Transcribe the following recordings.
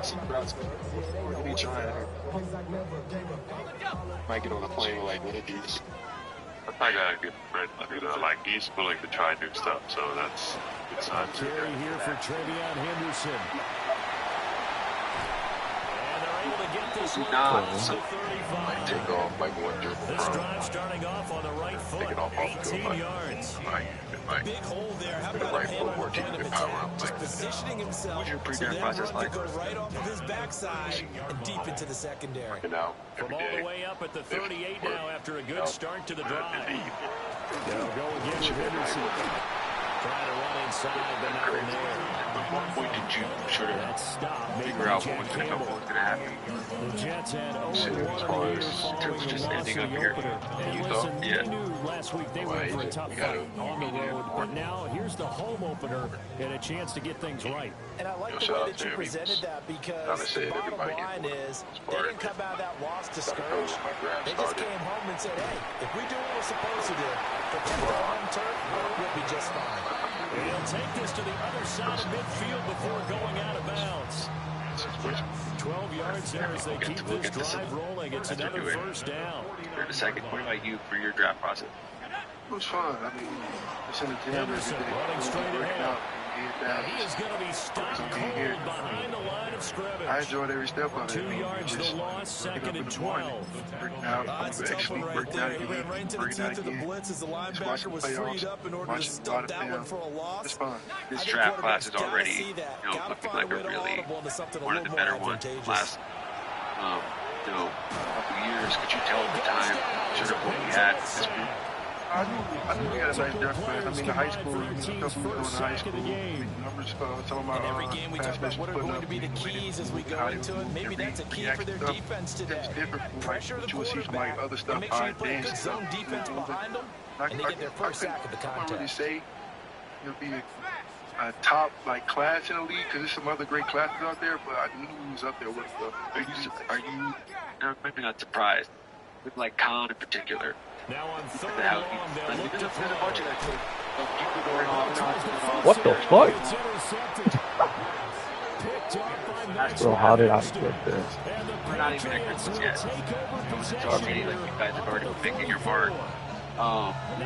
See routes. What be trying? Might get on a plane with like one of these. I got a good friend, like he's willing to try new stuff, so that's a good sign. Carry here for Travion Henderson. And they're able to get this one close to 35. Might take off like one dribble. This drive starting off on the right foot, 18 yards. Big hole there. How about right a hand foot on the point of attack? Just positioning himself What's your so pre-draft that process run like? could go right off of his backside and deep into the secondary. From all the way up at the 38 now after a good start to the drive. They'll go again with Henderson. Trying to run inside, but not in there. At what point did you sort of figure out what was going to happen? The Jets had 0-1 As far as in terms of just ending up here, you thought, they knew last week they went for a tough fight on the road, but now here's the home opener and a chance to get things right. And I like the way that you presented that because the bottom line is they didn't come out of that loss discouraged. They just came home and said, hey, if we do what we're supposed to do, protect our home turf, we'll be just fine. He'll take this to the other side of midfield before going out of bounds. 12 yards there as they keep this drive rolling. It's another first down. For a second, what about you for your draft process? It was fun. I mean, it's in the gym every Henderson day. running straight ahead. And He is going to be stopped cold behind the line of scrimmage. I enjoyed every step of it. 2 yards the loss, second and 12. That's a tough one right there. He ran right into the teeth of the blitz as the linebacker was freed up in order to stop that one for a loss. It's fun. This draft class is already, looking like a really one of the better ones last, couple years. Could you tell at the time sort of what we had this group? I knew we had a nice draft class. I mean, the high school, stuff we were doing in high school. Numbers, some of my And every game we talk about what are going to be the keys as we go into it. Maybe that's a key for their defense today. It's different from Pressure the quarterback other stuff. and make sure you put a good zone defense behind them, and they get their first sack of the I can't really contest. say you'll be a top class in the league because there's some other great classes out there, but I knew he was up there with stuff. Are you maybe not surprised with like Khan in particular? Now on third How and long, he, they'll look to there's a throw. bunch of that people going off. What the fuck? It's intercepted. Picked off by Max Bro, how did I Webster. get this? And the We're not even at Patriots Christmas will yet. take over It's already like you guys have already been making your mark.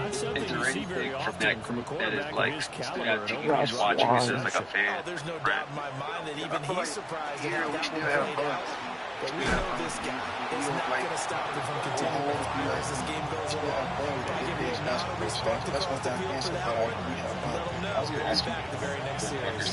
Is there anything from that group that is like stood out to you as watching this as like a fan? Oh, there's no doubt in my mind that even he's surprised at how we that still one have played out. fun. But we know this guy is not going to stop him from continuing as this game goes along. But give you a nod of respect across the field for that one. Let him know he'll be back the very next series.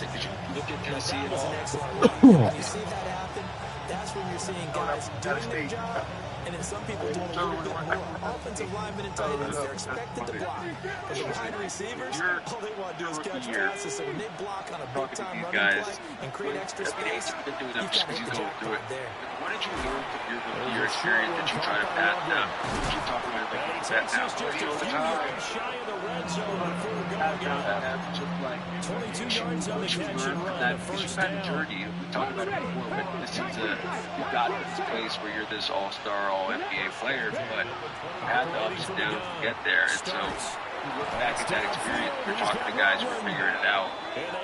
Look at Tennessee That at was an all. excellent run. When you see that happen, that's when you're seeing guys doing their job, and then some people doing a little bit more. Offensive linemen and tight ends, they're expected to block. And the wide receivers, all they want to do is catch passes. So when they block on a big-time running play and create extra space, Been doing you've that got just to because hit you the go through jackpot it. there. What did you learn from your experience that you try to pass down? What you talk about like And he that takes now? us just a few yards shy of the red zone before going out. 22 yards on the catch and run, that the first you've had a down. journey. We talked about it before, but this is you've got to this place where you're this all-star, all-NBA player, but you had the ups and downs to get there, and so you look back at that experience, you're talking to guys who are figuring it out.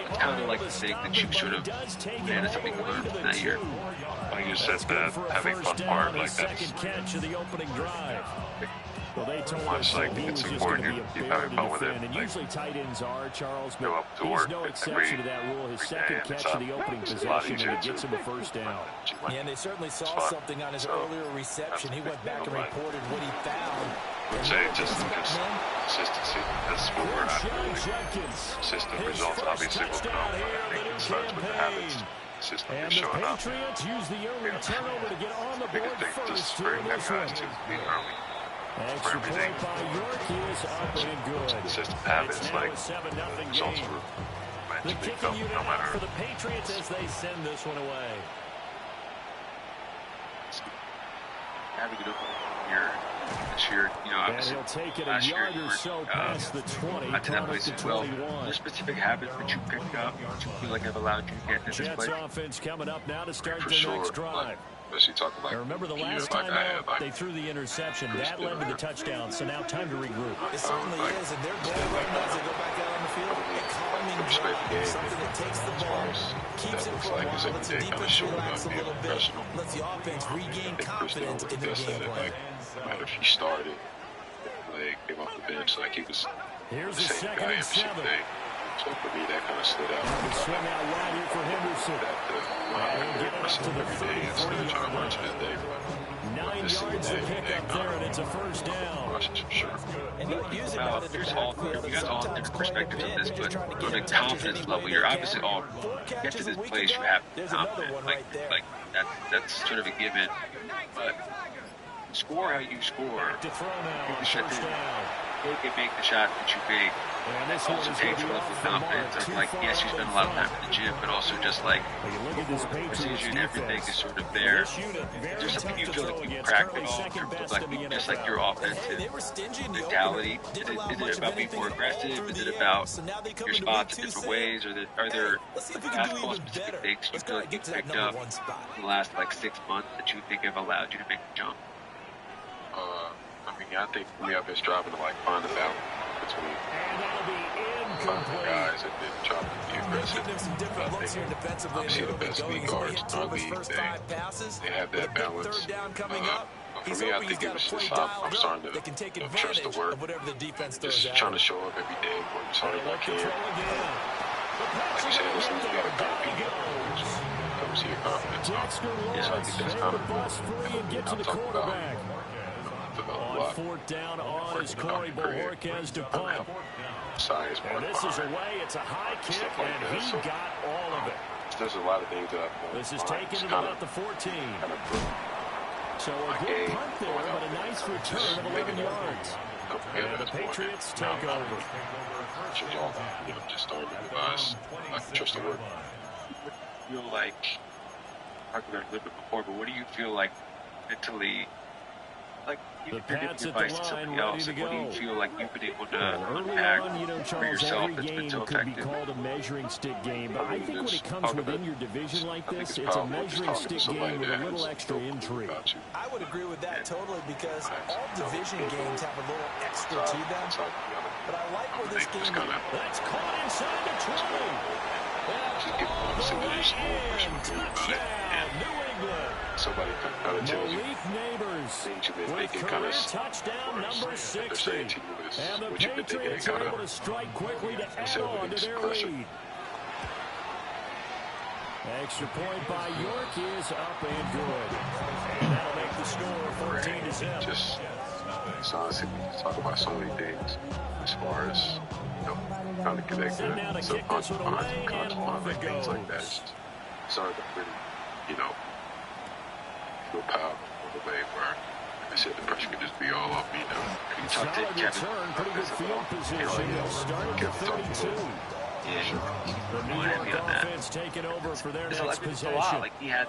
It's kind of like the thing that you should have, man, it's something to learn from that year. Like you said, that having fun part like that is Second catch of the opening drive. Well, they told much us like that he it's was just going to important be a you bear having to fun with it. defend, and Like, usually tight ends are, Charles, go but up to he's work no every- exception to that rule. His every second day, and catch it's of the opening it's a lot possession, easier and it gets to- him a first down. Yeah, and they certainly saw fun. something on his So, earlier reception. He went back and nobody. reported what he found. I'd say just because consistency, that's what we're after. Shane Like, Jenkins, consistent his results first obviously will touchdown come. here I in the think it starts with the habits. campaign. Consistently And the showing up. Patriots use the early turnover to get on the Biggest board thing, just first here in bring them this guys one. to be early. Extra everything. point by York is up and good. Consistent It's habits, now like a 7-0 results game. were The meant to be kicking felt unit no out matter. for the Patriots as they send this one away. Having an open year this year, And obviously he'll take it a last year yard you or were, so past the 20, not to that caught place up to as well. 21. What specific habits that you picked up that you feel like have allowed you to get to this Jets place? offense coming up now to start For their sure, next drive. especially talking like And remember the you last like time I had, out, like, they threw the interception. That led to the touchdown, so now time to regroup. It certainly is, and their goal right now as they go back out on the field, a calming respect the game. Something that takes the ball, keeps it for a while, lets the defense relax a little bit, lets the offense regain confidence in their game plan. No matter if he started, came off the bench, like he was Here's the a same second guy and every single 7. day. So for me, that kind of stood out. Swing out wide here for Henderson. That Get up to the every day instead of trying to watch it that day. 9 yards to pick up there, and it's a first down. Watch it for sure. And he'll use it out of the Here's all, backfield. you guys all have different perspectives on this, but on a confidence level, you're obviously all get to this place, you have confidence. Like that's sort of a given. But score how you score. To throw now, Make the shot first that down. you make the shot that you make. And It this one also is going takes to a be level off of the mark. confidence of Too like, far yes, you out spend in a lot of front. time in the gym, but also just like Well, you look at this Patriots precision, everything defense. is sort of there. This unit very There's something tough you to feel throw like you against. cracked it Currently all in second terms of best like in the just like NFL. your Hey, offensive they were stingy in the mentality. opener. Is Didn't allow it much of about being anything more to roll aggressive? through Is the it air. about So now they come your into spots week in 2 different saying, ways, or are there let's see if we can do basketball even specific better. things you Let's feel go like get you to that picked number up 1 spot. in the last like 6 months that you think have allowed you to make the jump? I mean, I think we have been striving to like find a balance between And that'll be finding incomplete. guys and then trying to be They've aggressive. given him some different looks here defensively in obviously the the early best going. league He's only guards hit in 2 our of his league. first 5 passes. They have With a that big balance. third down coming up. For He's me, I hoping think he's it got a was play just dialed I'm starting up to that can take trust the advantage work. of whatever the defense throws Just at trying him. to show up every day, work as hard as I Look to can. throw again. The pass Like you is said, gonna this get league there. got to Down he compete. goes. Come see your confidence. Dexter So I Lawrence think that's able kind to of bust free and get to the quarterback. a On lot. 4th down on is Corey Bojorquez to punt. Science And this is away. It's a high kick, and he got all of it. There's a lot of things that This is taken at about the 14. So a good punt there, but a nice return of 11 yards. And the Patriots take over. Just starting to realize I can trust the work. Feel like talked about it a little bit before, but what do you feel like mentally? Like The if you're Pats giving at the advice to line, somebody ready else, to like, what do you go. feel like you've been able to Early unpack on, for Charles, yourself every that's been game so could be effective? called a measuring stick game. But I think when it comes within your division like this, it's a powerful measuring just talking stick to game with a somebody little that extra is intrigue. about you. I would agree with that totally because all division games have a little extra to them. But I like where this game is. That's caught inside the 20. Just give them a single small person Touchdown, New England. Somebody kind of tells you Malik Neighbors things you've been with thinking kind career of touchdown number 60. saying to you is And the what you've been thinking Patriots kind are able to of strike quickly to add instead of on to it's their pressure. lead. Extra point by York is up and good. And that'll make the score 14-0. Just it's honestly we can talk about so many things as far as trying to connect Sitting down to the kick this subconscious one mind, away, conscious and off mind, it things like that. goes. It's hard to really, feel powerful in a way where, like I said, the pressure could just be all off me now. You talked to Solid Kevin. return, pretty good field position. They'll start at the 32. Yeah, The New I'm happy York on that. offense taking over for their It's next a lot. possession. Like he had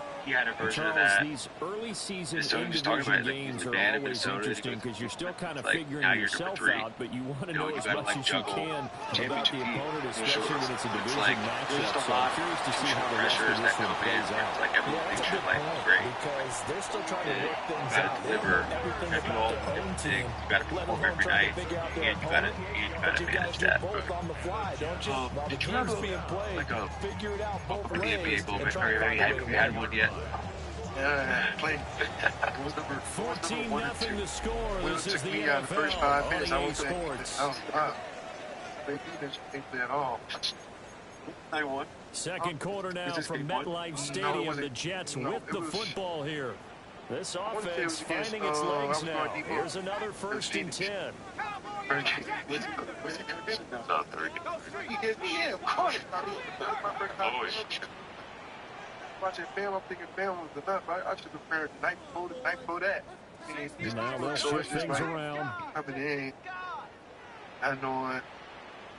a version of Charles, that. these early season So in just talking division about it, like, games he's are bad at always Minnesota, interesting he goes, because you're still kind of like, figuring now you're yourself number 3. out, but you want to You know know, you as gotta, much like, as you juggle can about championship the team. opponent, For especially sure. when it's a It's division like, matchup. there's just a So I'm lot curious to see of how the rest of pressures this that one come in. plays out. It's like Yeah, everything that's a should good like point great. because they're still trying to work things Gotta out. They deliver want everything every about ball, their own everything. team. You gotta Let perform alone every trying night, to figure out their and you gotta opponent. But you guys manage do that. both on the fly, don't you? While the Did you game's have being played, like a figure it out both the NBA ways and moment? try to find a way to Have you had win. one yet? Playing. It was number 14-0 the score. Well, This it is took the me out of the first 5 NFL minutes. on I EA was thinking, Sports. I was they defense ain't play at all. 9-1. Second quarter now Is this from game one? MetLife No, Stadium. it wasn't. The Jets No, with it the was- football here. This wanna say it offense was against, finding its I legs was now. going deep Here's on another first and Phoenix. 10. Not 30. Yeah, of course. I mean, that's my first time. Always. Watching film, I'm thinking film was enough. I should have prepared the night before that. It's Now they'll so it's shift just things like around. coming in, I know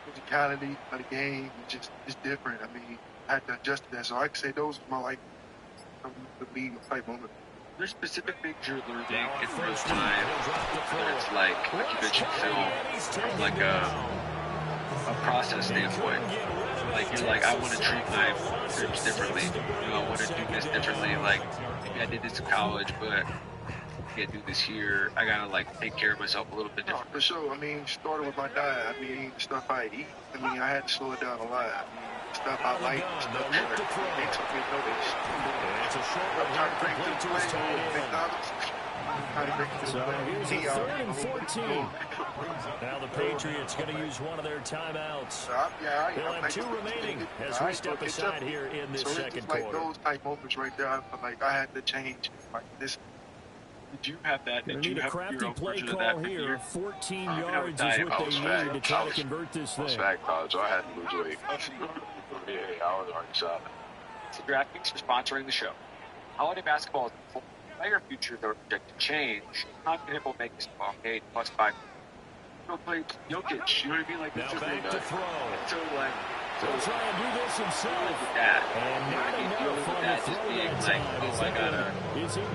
physicality of the game is just different. I mean, I had to adjust to that. So I could say those are my the lead type moment. There's specific things you're learning in real time. Whether it's like you mentioned film, from like a process standpoint. Like you're like, I want to treat my trips differently. I want to do this differently. Like maybe I did this in college, but can't do this here. I gotta like take care of myself a little bit different. For sure. I mean, starting with my diet. I mean, the stuff I eat. I mean, I had to slow it down a lot. I mean, stuff I like, stuff that they took me notice. It's a short one. I'm trying to bring to the play with McDonald's. So here's a 3rd and 14. Now the Patriots going to use one of their timeouts. They'll have 2 remaining as we step aside here in this second quarter. Like those type moments right there, I feel like I had to change. Like this. Did you have that? Did you have your own version of that? 14 yards is what they need to try to convert this thing. I was fat college, so I had to lose weight. Yeah, I was already shot. So DraftKings for sponsoring the show. Holiday basketball is a player future that are projected to change. Not going to make this ball game +5. Go play Jokic. You know what I mean? Like now back to throw. So like. He'll try and do this himself. That. And not enough on the throw that time.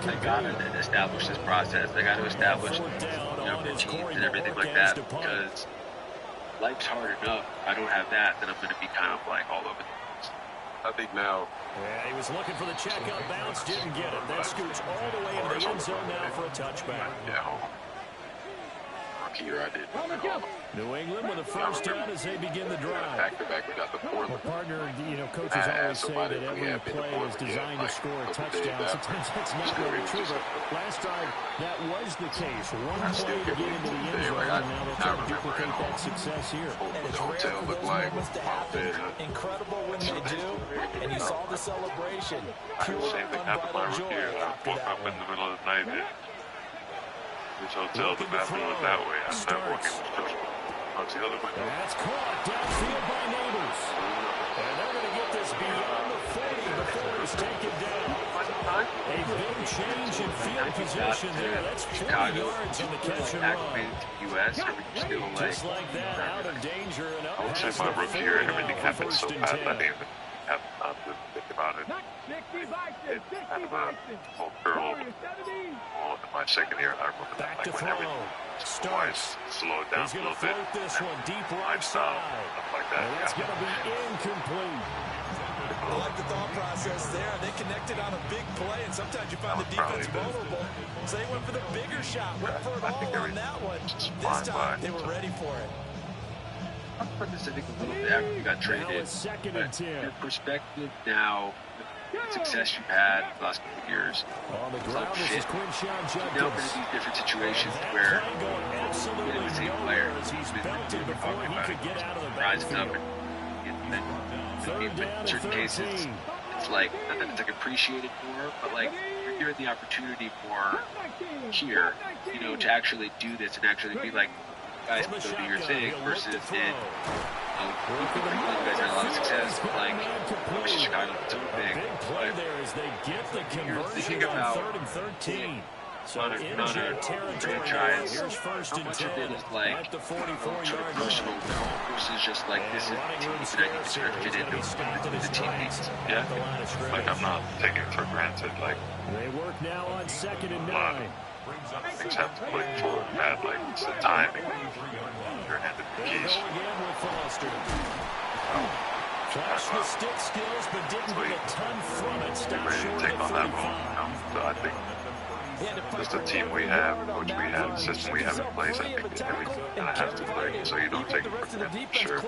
I gotta establish this process. I gotta establish routines and everything like that because life's hard enough. I don't have that, then I'm gonna be kind of like all over the place. I think now. Yeah, he was looking for the checkout bounce, didn't get it. That scoots all the way into the end zone now for a touchback. Yeah. Here I did. New England with a first down as they begin the drive. Back to back, we got the fourth. Well, partner, coaches always say that every play is designed to score a touchdown. Sometimes that's not really true, but last time that was the case. One play to get into the end zone, and now they're trying to duplicate that success here. And it's rare for those moments to happen. Incredible when they do, and you saw the celebration. Pure unbridled joy after that up in the middle of the night. Which hotel the bathroom was that way. I started walking on the other way. That's caught downfield by Neighbors. And they're going to get this beyond the 40 before he's taken down. A big change in field position there. That's 40 yards on the catch and run. US, still just like that, out of danger. And I would say my rookie year, everything happened so fast. I didn't even have time to think about it. It had a whole curl. All in my second year, I remember that. Like when everything twice slowed down a little bit. This one deep right Lifestyle, side. stuff like that. And that's going to be incomplete. I like the thought process there. They connected on a big play, and sometimes you find the defense vulnerable. So they went for the bigger shot, went for it all on that one. This time, they were ready for it. I'm putting this, I think, a little bit after you got traded. Now it's 2nd and 10. Your perspective now, the success you've had the last couple of years. On the ground, this is Quinshon Judkins. Now, in these different situations where you're the same player, he's belted before he could get out of the rising up backfield. and in certain cases, it's like, not that it's like appreciated more, but like you're given the opportunity more here, to actually do this and actually be like, guys, go do your thing versus in, you guys had a lot of success, but like, obviously Chicago, it's so big. Big play there as they get the conversion on 3rd and 13. So in jet territory, here's 1st and 10 at the 44-yard personal line. versus just like this is the team that I need to sort of fit into the team needs. Yeah, like I'm not taking it for granted. Like they work now on 2nd and 9. Things have to click forward bad, like it's the timing. You're handed the keys. Again with Foster. Flashed the stick skills, but didn't get a ton from it. Stopped Ready short to take of on that 35. role. So I think just the team we have, coach we have, the system we have in place, I think everything kind of has to click. So you don't take it for granted. Sure,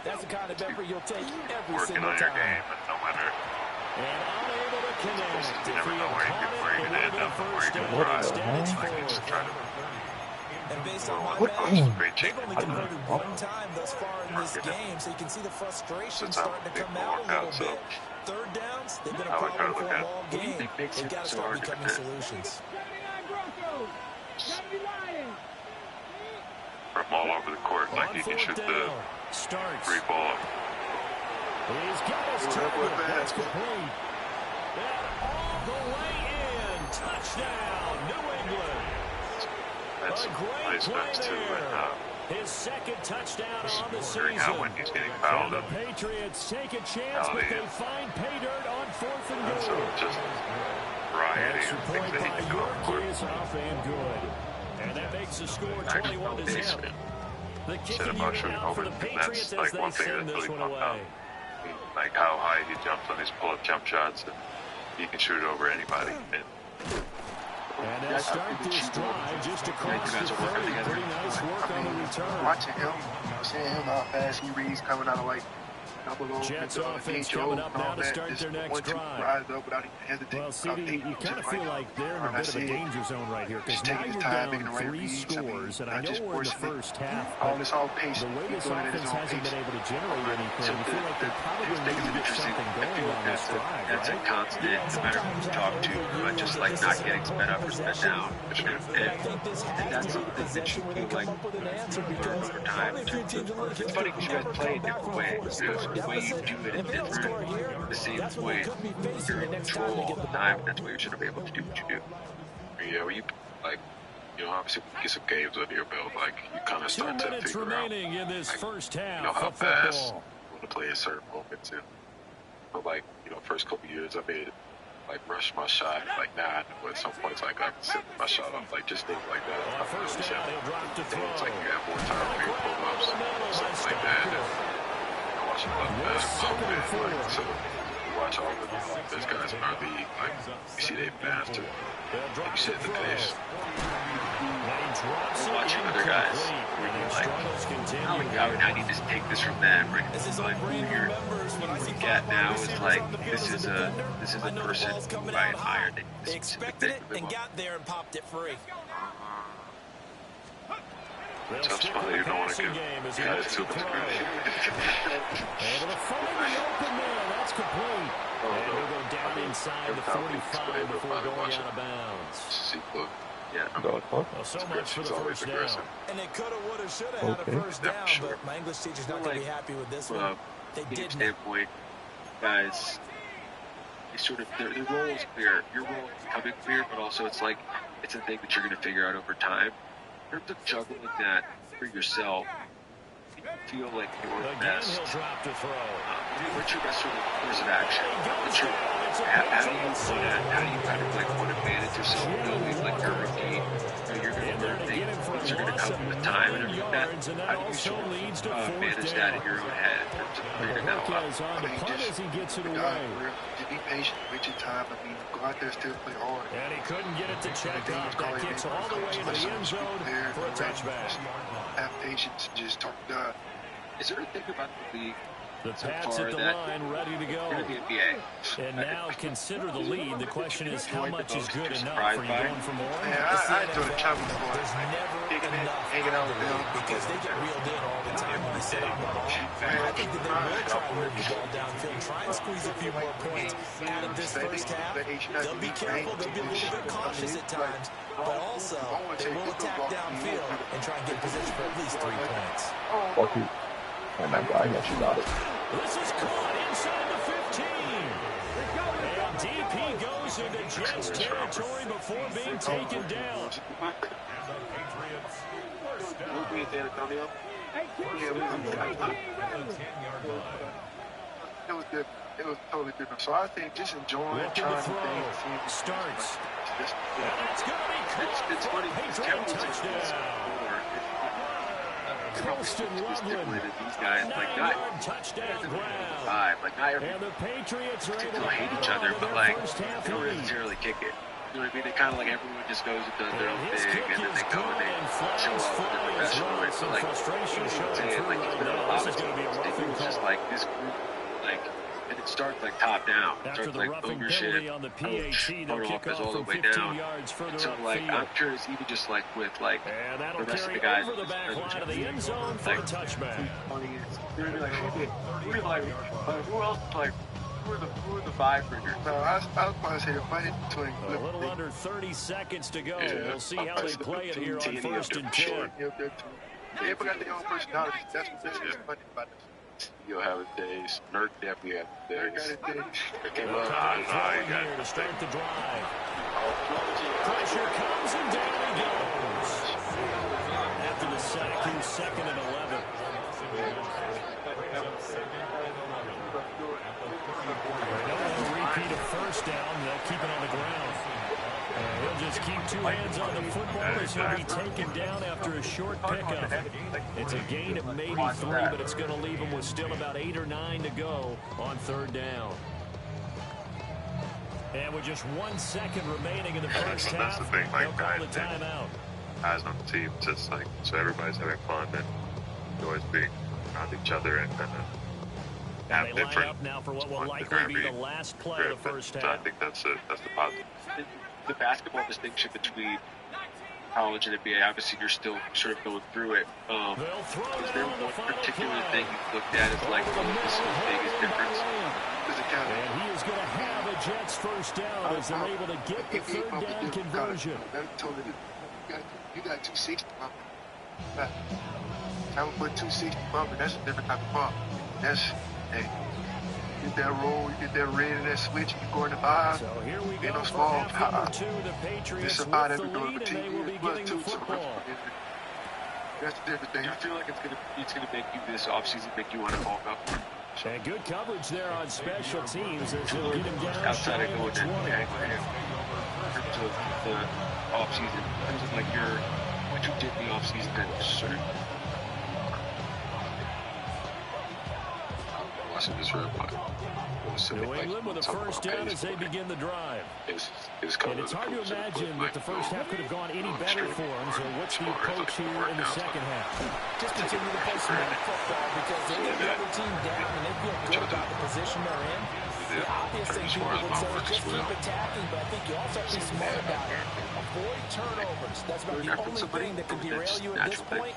That's the kind of effort you'll take every working single on your time. game, and no matter. And unable to connect. You never know where you're going to end up, where you're going to drive. Like it's try to. And based on my Great math, team. they've only converted one time thus far in this game, so you can see the frustration starting to come out a little bit. Third downs, they've been a problem for them all game. They've got to start becoming solutions. From all over the court, like he can shoot the free ball. He's got his target. That's complete. And all the way in. Touchdown, New England. That's A great nice play backs too. there. His second touchdown on the Wondering season. how when he's getting fouled And up. the Patriots take a chance, but they find pay dirt on 4th and And so goal. just variety Extra of point things that he by can go York for. is off and good. And that makes the score 21-0. The kick Said in about you shooting now for over, the and Patriots that's as like they one thing send that this really one popped out. away. Like how high he jumps on his pull-up jump shots, and he can shoot it over anybody. And And they'll start this drive just across the 30. Pretty nice work on the return. Watching him, seeing him how fast he reads coming out of like Jets offense coming up now to start their next drive. Well, CD, you kind of feel like they're in a bit of a danger zone right here because now you're down 3 scores, and I know we're in the first half, but the way this offense hasn't been able to generate anything, you feel like they probably need to get something going on this drive, That's a constant, no matter who you talk to, just like not getting sped up or sped down. And that's something that you feel like over time. It's funny because you guys play in different ways. The way you do it is different. The same way you're in control all the time. That's why you're sort of able to do what you do. Yeah, when you like, obviously when you get some games under your belt, like you kind of start to figure remaining out, in this first half how fast you want to play in certain moments. And but like, first couple years I made like rush my shot, like nah, but at some points like I can set my shot off, like just things like that. First down, he'll drop to throw. It's like you have more time for your pull-ups, something like that. And, watching a lot of basketball, man. Like, so you watch all those guys in our league, like you see they faster, and you set the pace. Watching other guys where you're like, I need to take this from them. Right? Like what you get now is like this is a person who I admire. They expected it and got there and popped it free. Tough spot that you don't want to give guys to the Able to find the open man. That's complete. And he'll go down inside the 45 before going out of bounds. Yeah, well, so much for the first down. And they could have, would have, should have had a first down, but my English teacher's not going to be happy with this one. They did standpoint, guys, their role is clear. Your role is becoming clear, but also it's like it's a thing that you're going to figure out over time. In terms of juggling that for yourself, you feel like your best. What's your best sort of course of action? How do you kind of like want to manage yourself knowing like you're a routine, you're going to learn things are going to come with time and everything like that? How do you sort of manage that in your own head in terms of figuring that all out? Just be patient, wait your time. I mean, go out there, still play hard. And he couldn't get it to check out. That kicks all the way into the end zone for a touchback. Have patience, just talk God. Is there a thing about the league? The Pats at the line, ready to go. And now consider the lead. The question is, how much is good enough? Are you going for more? Yeah, I enjoy the travel for There's never hanging out with them because they get reeled in all the time when they sit on the ball. I think that they will try to move the ball downfield, try and squeeze a few more points out of this first half. They'll be careful. They'll be a little bit cautious at times, but also they will attack downfield and try and get position for at least 3 points. Fuck you. And that guy actually got it. This is caught inside the 15. And DP goes into Jets territory before being taken down. It was good. It was totally different. So I think just enjoying trying things. Starts. It's funny because Kevin touchdown. Colston Loveland, these guys, like not vibe, like not everyone don't hate each other, but like they don't necessarily kick it. You know what I mean? They kind of like everyone just goes and does their own thing, and then they go and they show off with their professional way. So like, you can say it like it's been a lot of teams. It's just like this group, like. And it starts like top down. It starts like ownership, coach, all the way down. And so like I'm curious, even just like with like the rest of the guys, over the back line of the end zone for a touchback. Who else like who are the vibe bringers? No, I was going to say the fight between a little under 30 seconds to go. We'll see how they play it here on 1st and 10. Everybody got their own personality. That's what's funny about it. You'll have his days. Nurk definitely has his days. Here to start the drive. Pressure comes and down he goes. After the sack, he's 2nd and 11. Repeat of first down. They'll keep it on the ground. He'll just keep 2 hands on the football as he'll be taken down after a short pickup. It's a gain of maybe 3, but it's going to leave him with still about 8 or 9 to go on 3rd down. And with just 1 second remaining in the first half, that's the thing, like, they'll call the timeout. Guys on the team, just like, so everybody's having fun and always being around each other and kind of have they line different up now for what will likely be the last play of the first half. So I think that's the positive. The basketball distinction between college and NBA, obviously you're still sort of going through it. Is there one particular thing you've looked at as like, oh, this is the biggest difference? And he is going to have a Jets first down as they're able to get the third down conversion. You got 260 bumper. I would put 260 bumper. That's a different type of bump. That's, hey, you get that roll, you get that red and that switch, you go in the vibe. So here we go no for small half number 2. The Patriots with the lead, and they will be getting the football. That's the different thing. Do you feel like it's gonna make you this offseason make you want to bulk up? And good coverage there on special teams as they'll get him down outside of going to 20. in terms of the offseason, in terms of like what you did in the offseason and sort of Watching this real quick. New England with a first down as they begin the drive. And it's hard to imagine that the first half could have gone any better for them. So what's the approach here in the second half? Just continue to play smart football because they get the other team down and they feel good about the position they're in. The obvious thing people would say is just keep attacking, but I think you also have to be smart about it. Avoid turnovers. That's about the only thing that can derail you at this point.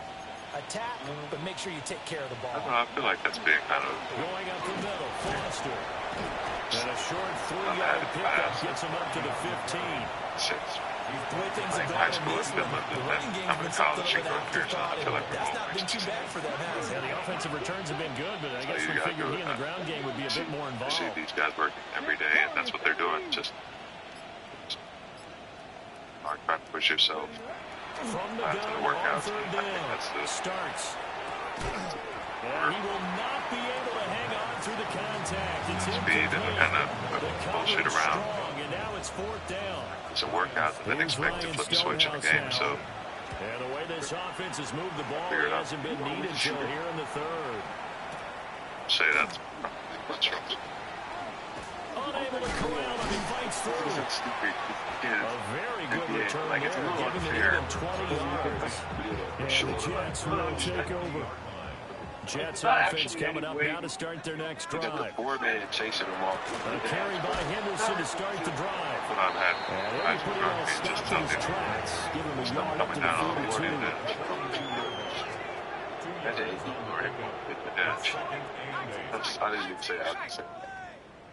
Attack, but make sure you take care of the ball. I feel like that's being kind of going up the middle, Foster. And a short 3-yard pickup gets him up to the 15. The way things have gone in this one, the running game's been something of an afterthought, and that's not been too bad for them, has it? Yeah, the offensive returns have been good, but I guess we figured he in the ground game would be a bit more involved. See these guys working every day, and that's what they're doing. Just hard trying to push yourself. From the gun on third down, starts. And he will not be able to hang on through the contact. It's speed and kind of bullshit around. And now it's fourth down. It's a workout that didn't expect to flip the switch in the game, so. And the way this offense has moved the ball, it hasn't been needed until here in the third. Say that's wrong. Unable to corral him, he fights through. That's stupid. A very good return there, giving the lead 20 yards. And the Jets will take over. Jets offense coming up now to start their next drive. A carry by Henderson to start the drive. And everybody else stopped in his tracks. Give him a yard up to the 42. I didn't even say that.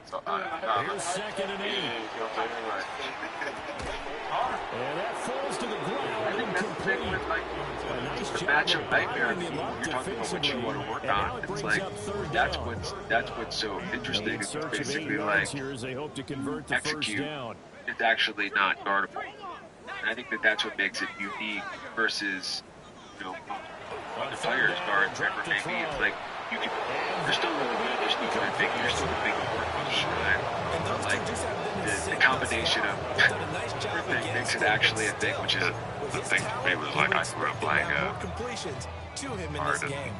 Here's 2nd and 8. And that falls to the ground incomplete. A nice job matchup nightmare. You're talking about what you want to work on. It's like that's what's so interesting. It's basically like execute. It's actually not guardable. And I think that's what makes it unique versus other players guard whatever it may be. It's like you're still really good. You're still going to make it work on sure. But like the combination of everything makes it actually a thing, which is the thing for me was like I grew up playing completions to him in this game.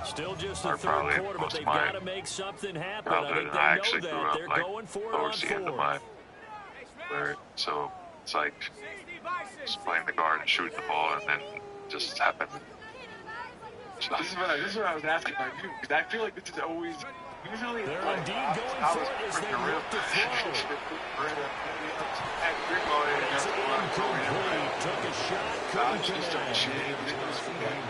Still just the third quarter, but they've got to make something happen. I think they know that. They're going for it on towards the end of my career. So it's like just playing the guard and shooting the ball, and then just happened. This is what I was asking about you, because I feel like this is always usually. They're indeed going for it as they look to throw. Took a shot, couldn't connect.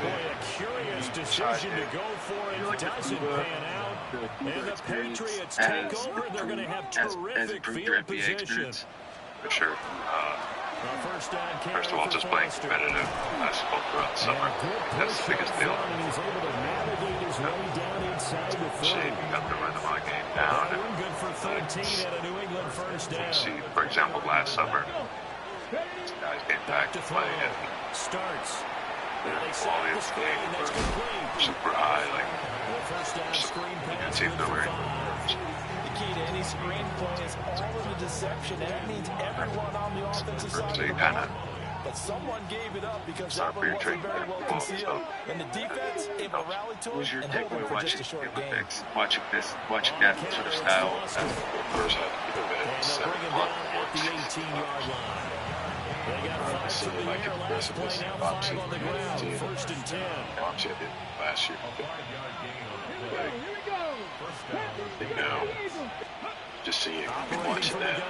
Boy, a curious decision to go for it. Doesn't pan out. And the Patriots take over. They're going to have terrific field position. For sure. First of all, just playing competitive basketball throughout the summer. That's the biggest deal. You got the rhythm of the game down. Good for 13 at a New England first down. See, for example, last summer, these guys came back to play and starts. the quality of the game was super high. Like, you can see the wearing. The key to any screen play is all of the deception, and that means everyone on the offensive side of the ball. The But someone gave it up because that one wasn't very well concealed. And the defense able to rally to it and hold it for just a short game. Watching that sort of style. First half, keep it at 7 o'clock. At the 18-yard line. They got 5 from the air last play, now 5 on the ground. 1st and 10. Obviously, I did last year. But now, just seeing, watching that,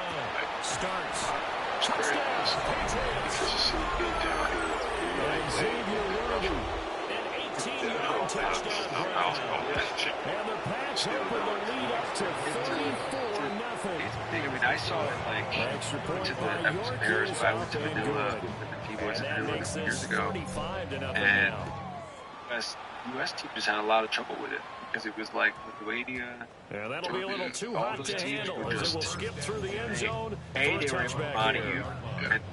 Starts. it's great. Because you see being down here, Xavier Worthy, an 18-yard touchdown grab. And the Pats open the lead up to 34-0. I mean, I saw it like that was Paris, but I went to Manila with the T-Boys in Manila a couple years ago, and U.S. team just had a lot of trouble with it because it was like Lithuania. Yeah, that'll be a little too hot to handle as it will skip through the end zone. They were able to body you,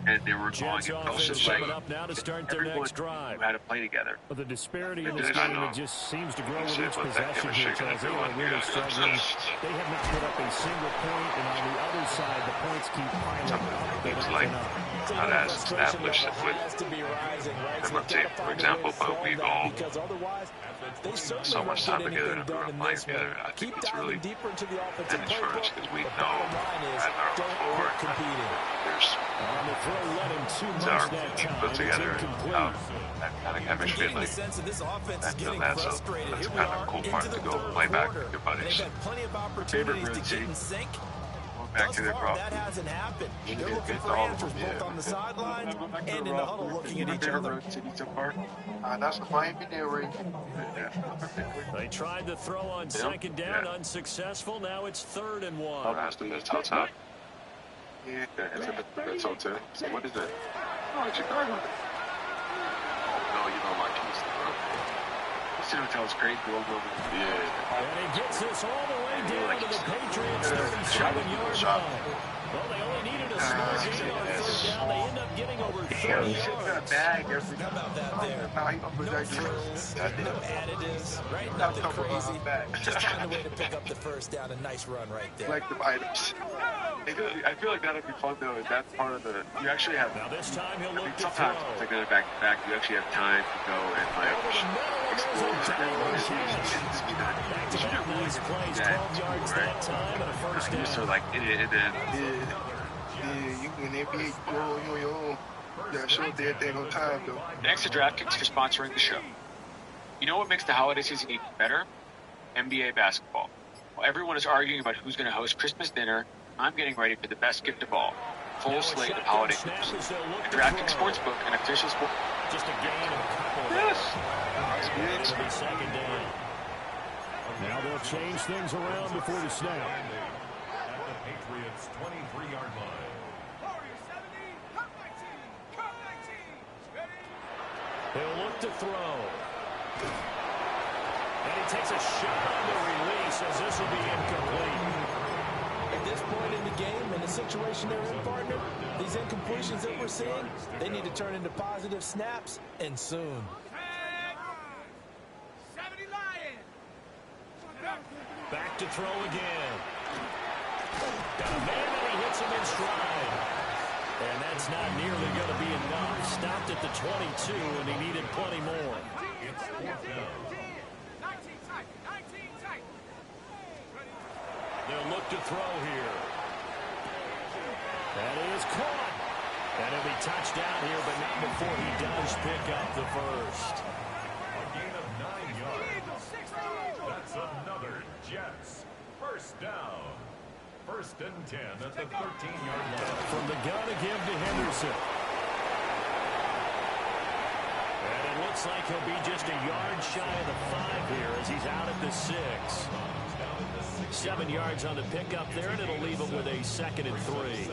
and they were going Jets and offense like coming up now to start their next drive. had to play together. But the disparity in this game, it just seems to grow with each possession here, Charles. They are really struggling. They have not put up a single point, and on the other side, the points keep piling up. It's like not as established with, I'm not saying, for example, but we've all so much time together and we're playing together. I think it's really advantage for us because we know at our forward there's our team put together that kind of chemistry. Like, that's a kind of cool part to go play back with your buddies. Favorite road city. Back to the crowd. That hasn't happened. They're looking for answers both on the sidelines and in the huddle looking at each other. That's a Miami there, Ray. They tried to throw on second down, unsuccessful. Now it's 3rd and 1. Oh, that's the best outside. Yeah, That's hotel. So what is that? oh, it's Chicago. No, you don't like Houston, bro. Houston Hotel is great. Yeah. And he gets this all the way down to the Patriots' 37-yard line. Well, they only needed a small gain on 3rd down. They end up getting over 30 yards. How about that there? No frills, no additives, right? Nothing crazy. Just find a way to pick up the 1st down. A nice run right there. Collective items. I feel like that'd be fun though. That's part of the. You actually have. Now this time he'll look to Sometimes throw. it's like that back to back. You actually have time to go and like explore. Back-to-back nice plays, 12 yards that time and a 1st down. So like it then. Yeah, you can NBA, yo. Yeah, sure, everything on time though. Thanks to DraftKings for sponsoring the show. You know what makes the holiday season even better? NBA basketball. While everyone is arguing about who's going to host Christmas dinner, I'm getting ready for the best gift of all. Full slate of holiday moves. The DraftKings Sportsbook, an official sport. Just a gain of a couple of Yes. yards. 2nd down. Now they'll change things around before the snap. At the Patriots' 23-yard line. He'll look to throw. And he takes a shot on the release as this will be incomplete. At this point in the game, in the situation they're in, partner, these incompletions that we're seeing, they need to turn into positive snaps, and soon. Back to throw again. Got a man and he hits him in stride. And that's not nearly going to be enough. Stopped at the 22 and he needed plenty more. They'll look to throw here. That is caught. And he'll be touched down here, but not before he does pick up the 1st. A gain of 9 yards. That's another Jets 1st down. 1st and 10 at the 13-yard line. From the gun again to Henderson. And it looks like he'll be just a yard shy of the 5 here as he's out at the 6. 7 yards on the pickup there, and it'll leave him with a 2nd and 3.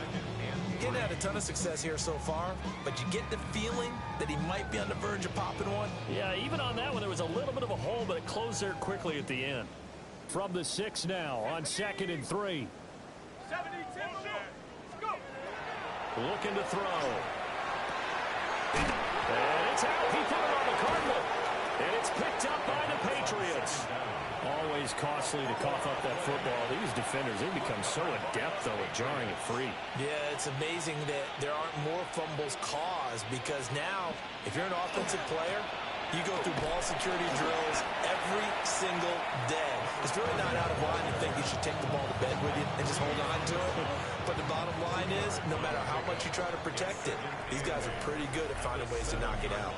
Getting had a ton of success here so far, but you get the feeling that he might be on the verge of popping one. Yeah, even on that one, there was a little bit of a hole, but it closed there quickly at the end. From the 6 now on 2nd and 3. Looking to throw. And it's out. He put it on the Cardinal. And it's picked up by the Patriots. Always costly to cough up that football. These defenders, they become so adept, though, at jarring it free. Yeah, it's amazing that there aren't more fumbles caused, because now, if you're an offensive player, you go through ball security drills every single day. It's really not out of line to think you should take the ball to bed with you and just hold on to it. But the bottom line is, no matter how much you try to protect it, these guys are pretty good at finding ways to knock it out.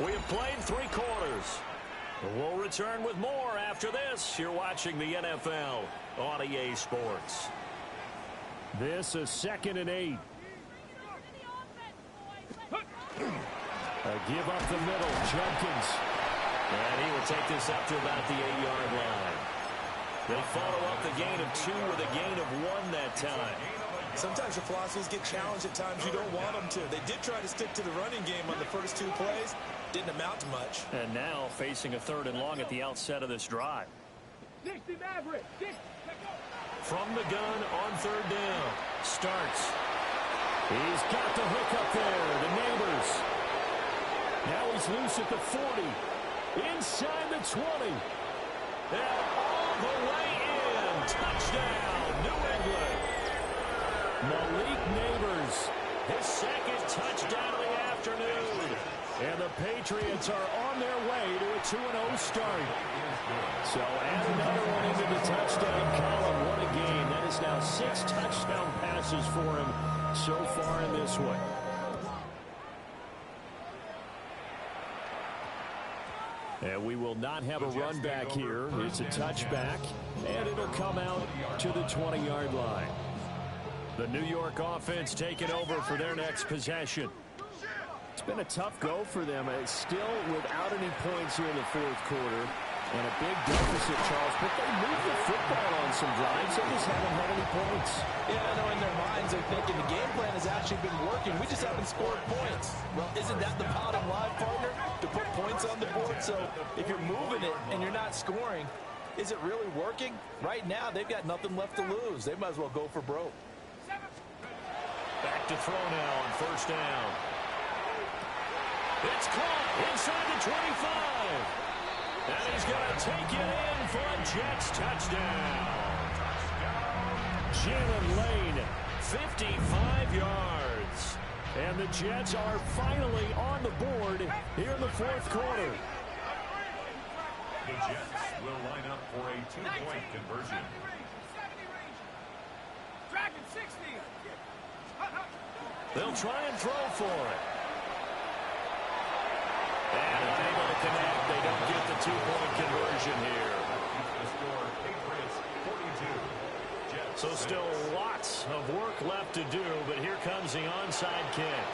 We have played 3 quarters. We'll return with more after this. You're watching the NFL on EA Sports. This is 2nd and 8. A give up the middle, Jenkins. And he will take this up to about the 8-yard line. They'll follow up the gain of 2 with a gain of 1 that time. Sometimes your philosophies get challenged at times you don't want them to. They did try to stick to the running game on the first 2 plays. Didn't amount to much. And now facing a 3rd and long at the outset of this drive. From the gun on 3rd down. Starts. He's got the hook up there. The Neighbors. Now he's loose at the 40. Inside the 20. And all the way in. Touchdown, New England. Malik Neighbors. His 2nd touchdown of the afternoon. And the Patriots are on their way to a 2-0 start. So add another one into the touchdown column. What a game. That is now 6 touchdown passes for him so far in this one. And we will not have a run back here. It's a touchback, and it'll come out to the 20-yard line. The New York offense taking over for their next possession. It's been a tough go for them. It's still without any points here in the 4th quarter. And a big deficit, Charles. But they moved the football on some drives. They just haven't had any points. Yeah, I know in their minds they're thinking the game plan has actually been working. We just haven't scored points. Well, isn't that the bottom line, partner? To put points on the board? So if you're moving it and you're not scoring, is it really working? Right now, they've got nothing left to lose. They might as well go for broke. Back to throw now on 1st down. It's caught inside the 25. And he's going to take it in for a Jets touchdown. Jalen Lane, 55 yards. And the Jets are finally on the board here in the 4th quarter. The Jets will line up for a 2-point conversion. They'll try and throw for it. And unable to connect. They don't get the 2-point conversion here. The score, Patriots 42. So still lots of work left to do, but here comes the onside kick.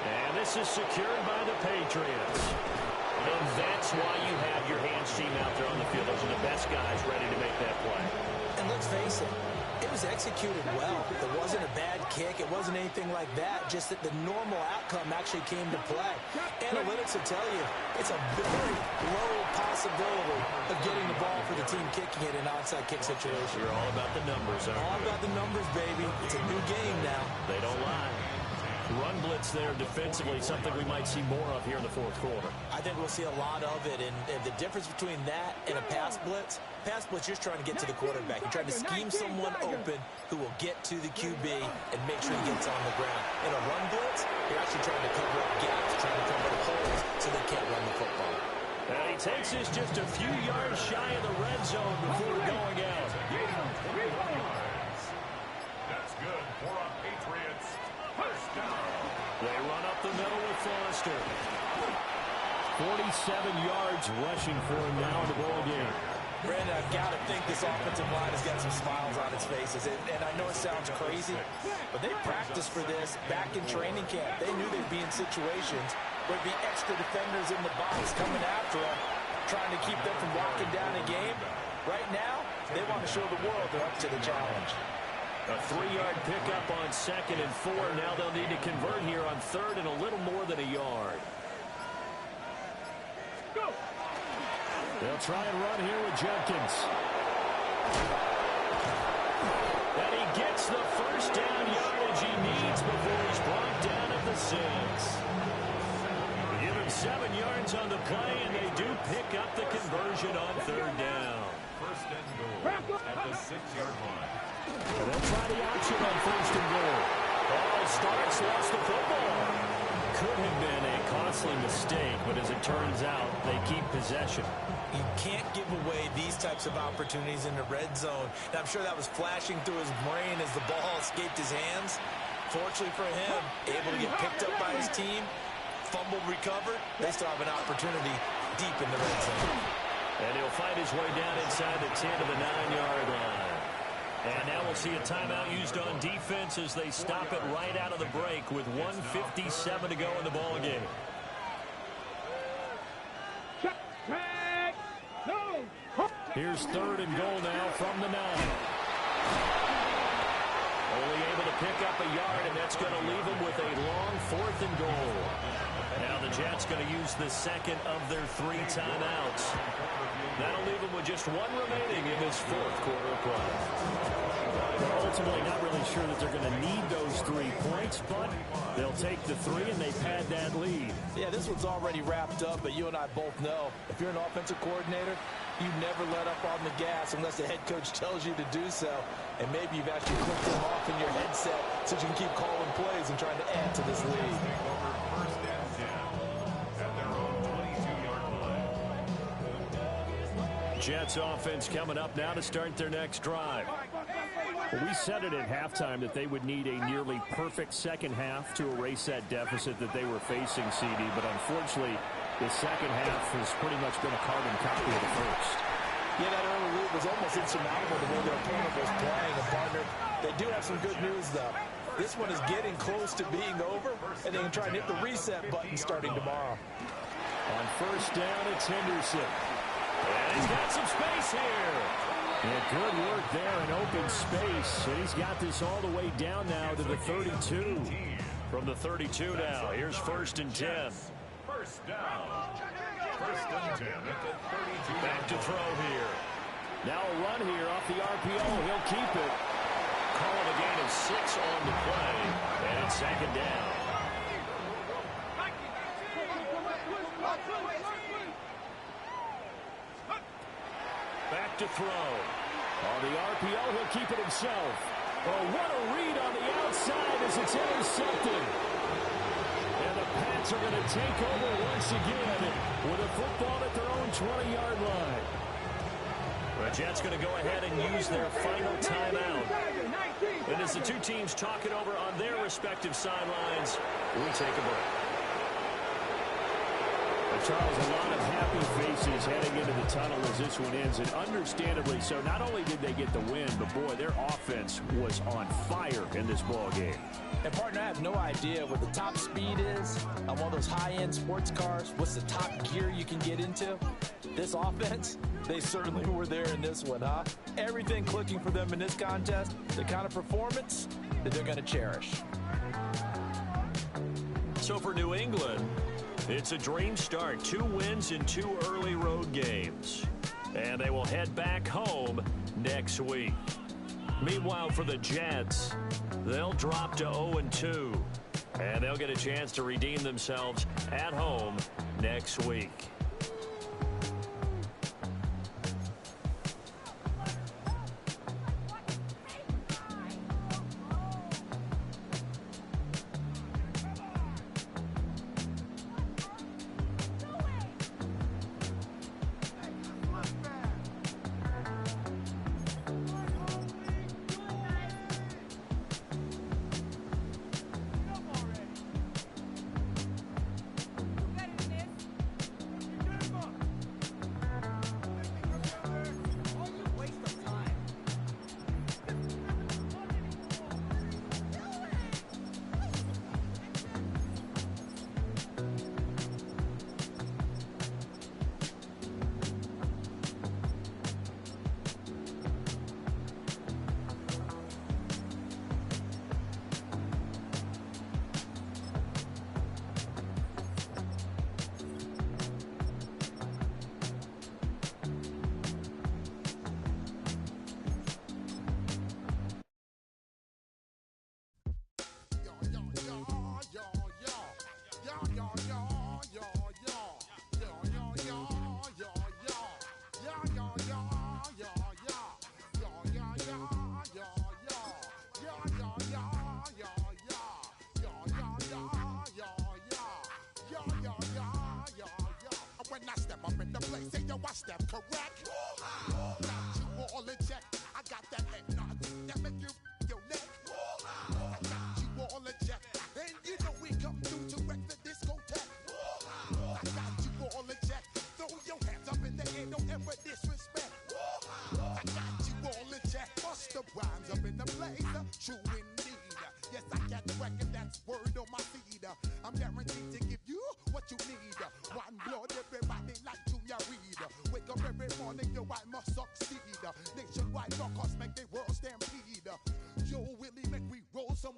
And this is secured by the Patriots. And that's why you have your hands team out there on the field. Those are the best guys ready to make that play. And let's face it, it was executed well. It wasn't a bad kick. It wasn't anything like that. Just that the normal outcome actually came to play. Analytics will tell you it's a very low possibility of getting the ball for the team kicking it in an onside kick situation. You're all about the numbers, aren't you? All about the numbers, baby. It's a new game now. They don't lie. Run blitz there defensively, something we might see more of here in the 4th quarter. I think we'll see a lot of it, and the difference between that and a pass blitz, you're just trying to get to the quarterback. You're trying to scheme someone open who will get to the QB and make sure he gets on the ground. In a run blitz, you're actually trying to cover up gaps, trying to cover up holes so they can't run the football. And he takes this just a few yards shy of the red zone before going out. That's good for a Patriots first down. They run up the middle with Foster. 47 yards rushing for him now in the ball game. Brandon, I've got to think this offensive line has got some smiles on its faces. And I know it sounds crazy, but they practiced for this back in training camp. They knew they'd be in situations where there'd be extra defenders in the box coming after them, trying to keep them from locking down a game. Right now, they want to show the world they're up to the challenge. A 3-yard pickup on 2nd and 4. Now they'll need to convert here on 3rd and a little more than a yard. They'll try and run here with Jenkins. And he gets the first down yardage he needs before he's brought down at the 6. Give it and 7 yards on the play, and they do pick up the conversion on third down. First and goal at the 6-yard line. And they'll try the option on first and goal. Ball starts, lost the football. Could have been a costly mistake, but as it turns out, they keep possession. You can't give away these types of opportunities in the red zone. And I'm sure that was flashing through his brain as the ball escaped his hands. Fortunately for him, able to get picked up by his team, fumbled, recovered. They still have an opportunity deep in the red zone. And he'll find his way down inside the 10 to the 9-yard line. And now we'll see a timeout used on defense as they stop it right out of the break with 1:57 to go in the ball game. Here's third and goal now from the 9. Only able to pick up a yard, and that's going to leave them with a long 4th and goal. Now the Jets going to use the second of their 3 timeouts. That'll leave them with just 1 remaining in this 4th quarter of play. They're ultimately not really sure that they're going to need those 3 points, but they'll take the 3 and they pad that lead. Yeah, this one's already wrapped up, but you and I both know if you're an offensive coordinator, you never let up on the gas unless the head coach tells you to do so. And maybe you've actually clicked them off in your headset so you can keep calling plays and trying to add to this lead. First and 10 at their own 22-yard line. Jets offense coming up now to start their next drive. Well, we said it at halftime that they would need a nearly perfect second half to erase that deficit that they were facing, CD, but unfortunately the second half has pretty much been a carbon copy of the first. Yeah, that early lead was almost insurmountable the way their opponent was playing. And, partner, they do have some good news, though. This one is getting close to being over, and they can try and hit the reset button starting tomorrow. On first down, it's Henderson. And he's got some space here. Yeah, good work there in open space. And he's got this all the way down now to the 32. From the 32 now, here's first and 10. First down. First and 10 at the 32. Back to throw here. Now a run here off the RPO. He'll keep it. Calling a gain of 6 on the play. And it's second down. Back to throw. On the RPO, he'll keep it himself. Oh, what a read on the outside as it's intercepted. And the Pats are going to take over once again with a football at their own 20-yard line. The Jets going to go ahead and use their final timeout. And as the two teams talk it over on their respective sidelines, we take a break. Charles, a lot of happy faces heading into the tunnel as this one ends, and understandably so. Not only did they get the win, but boy, their offense was on fire in this ball game. And partner, I have no idea what the top speed is on one of those high-end sports cars. What's the top gear you can get into? This offense, they certainly were there in this one, huh? Everything clicking for them in this contest, the kind of performance that they're going to cherish. So for New England, it's a dream start. 2 wins in 2 early road games. And they will head back home next week. Meanwhile, for the Jets, they'll drop to 0-2. And they'll get a chance to redeem themselves at home next week. step correct. Got you all in check. I got that head nod that make you your neck. I got you all in check. And you know we come through to wreck the discotheque. I got you all in check. Throw your hands up in the air, don't ever disrespect. I got you all in check. Bust the rhymes up in the blazer. True indeed. Yes, I got the record, that's word on my feed. I'm guaranteed to give you what you need. One blood, everybody like Junior Reed. Wake up every morning, yo, I must succeed. Nationwide knockouts make the world stampede. Yo, Willie, make we roll some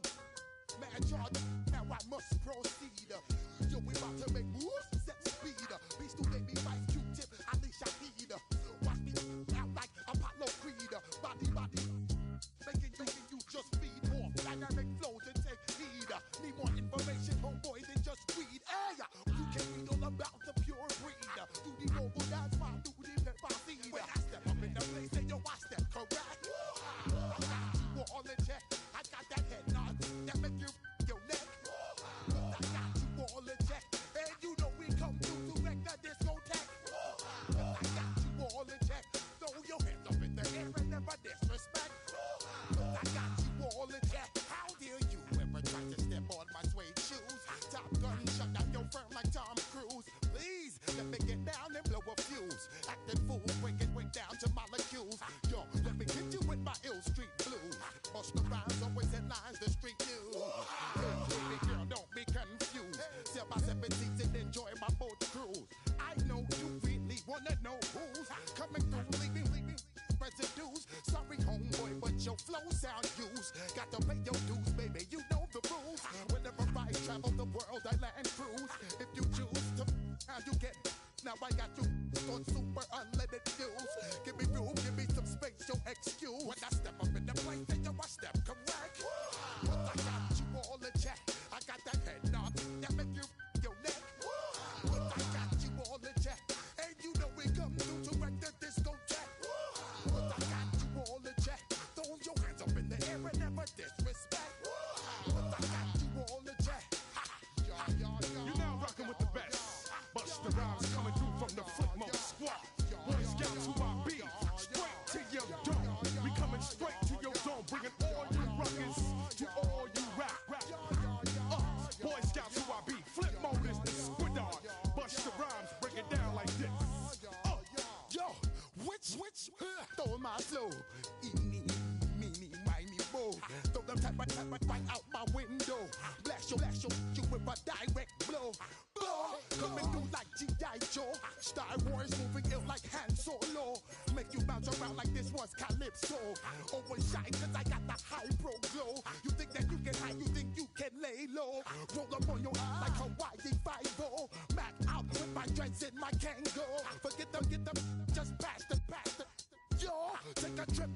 mad charge. Now I must proceed. Yo, we about to make moves, set speed. Beats to baby, Vice Q-Tip, Ali Shaheed. Watch me out like Apollo Creed. Body, making you just feed more dynamic flows and take heed. Need more information, homeboy, than just read. Hey, you can read all about the pure breed. Do the noble dance, my do the pepper seed. When I step up in the place, say yo, I step correct. I got you all in check. I got that head nod that make you your neck. I got you all in check. And you know we come through to wreck the discotheque. I got you all in check. Throw your hands up in the air and never disrespect. I got you all in check. How dare you ever try to step on my suede shoes? Top Gun shut down your firm like Tom Cruise. Please let me get down and blow a fuse. Acting fool, breaking way down to molecules. Yo, let me hit you with my ill street blues. Bust the rhymes, always in lines, the street news. Hey, baby girl, don't be confused. 7 by 17 and enjoy my boat cruise. I know you really wanna know who's coming through, leaving residues. Sorry, homeboy, but your flow sound used. Got to pay your dues, baby, you know the rules. Whenever I travel the world, I land cruise. If you choose to, how you get. Now I got you on super unlimited views. Give me room, give me some space, your excuse. When I step up in the place, then I step correct. But I got you all in check. I got that head nod that make you your neck. But I got you all in check. And you know we come through to wreck the discotheque. But I got you all in check. Throw your hands up in the air and never disrespect. But I got you all in check. You're now rocking with the best. Bust the rhymes coming through from the Footmode Squad. Boy Scouts who I be. Straight to your dome. We coming straight to your dome. Bringing all you rockers to all you rap. Boy Scouts who I be. Flip mode is the squid on. Bust the rhymes, break it down like this. Yo, which, throw my flow. Me, me, bo. Throw them type right out my window. Blast you with a direct blow. Coming through like G.I. Joe. Star Wars moving ill like Han Solo. Make you bounce around like this was Calypso. Always shine cause I got the high pro glow. You think that you can hide, you think you can lay low. Roll up on your eye like Hawaii 5-0. Mac out with my dreads in my Kango. Forget them, just pass the. Yo, take a trip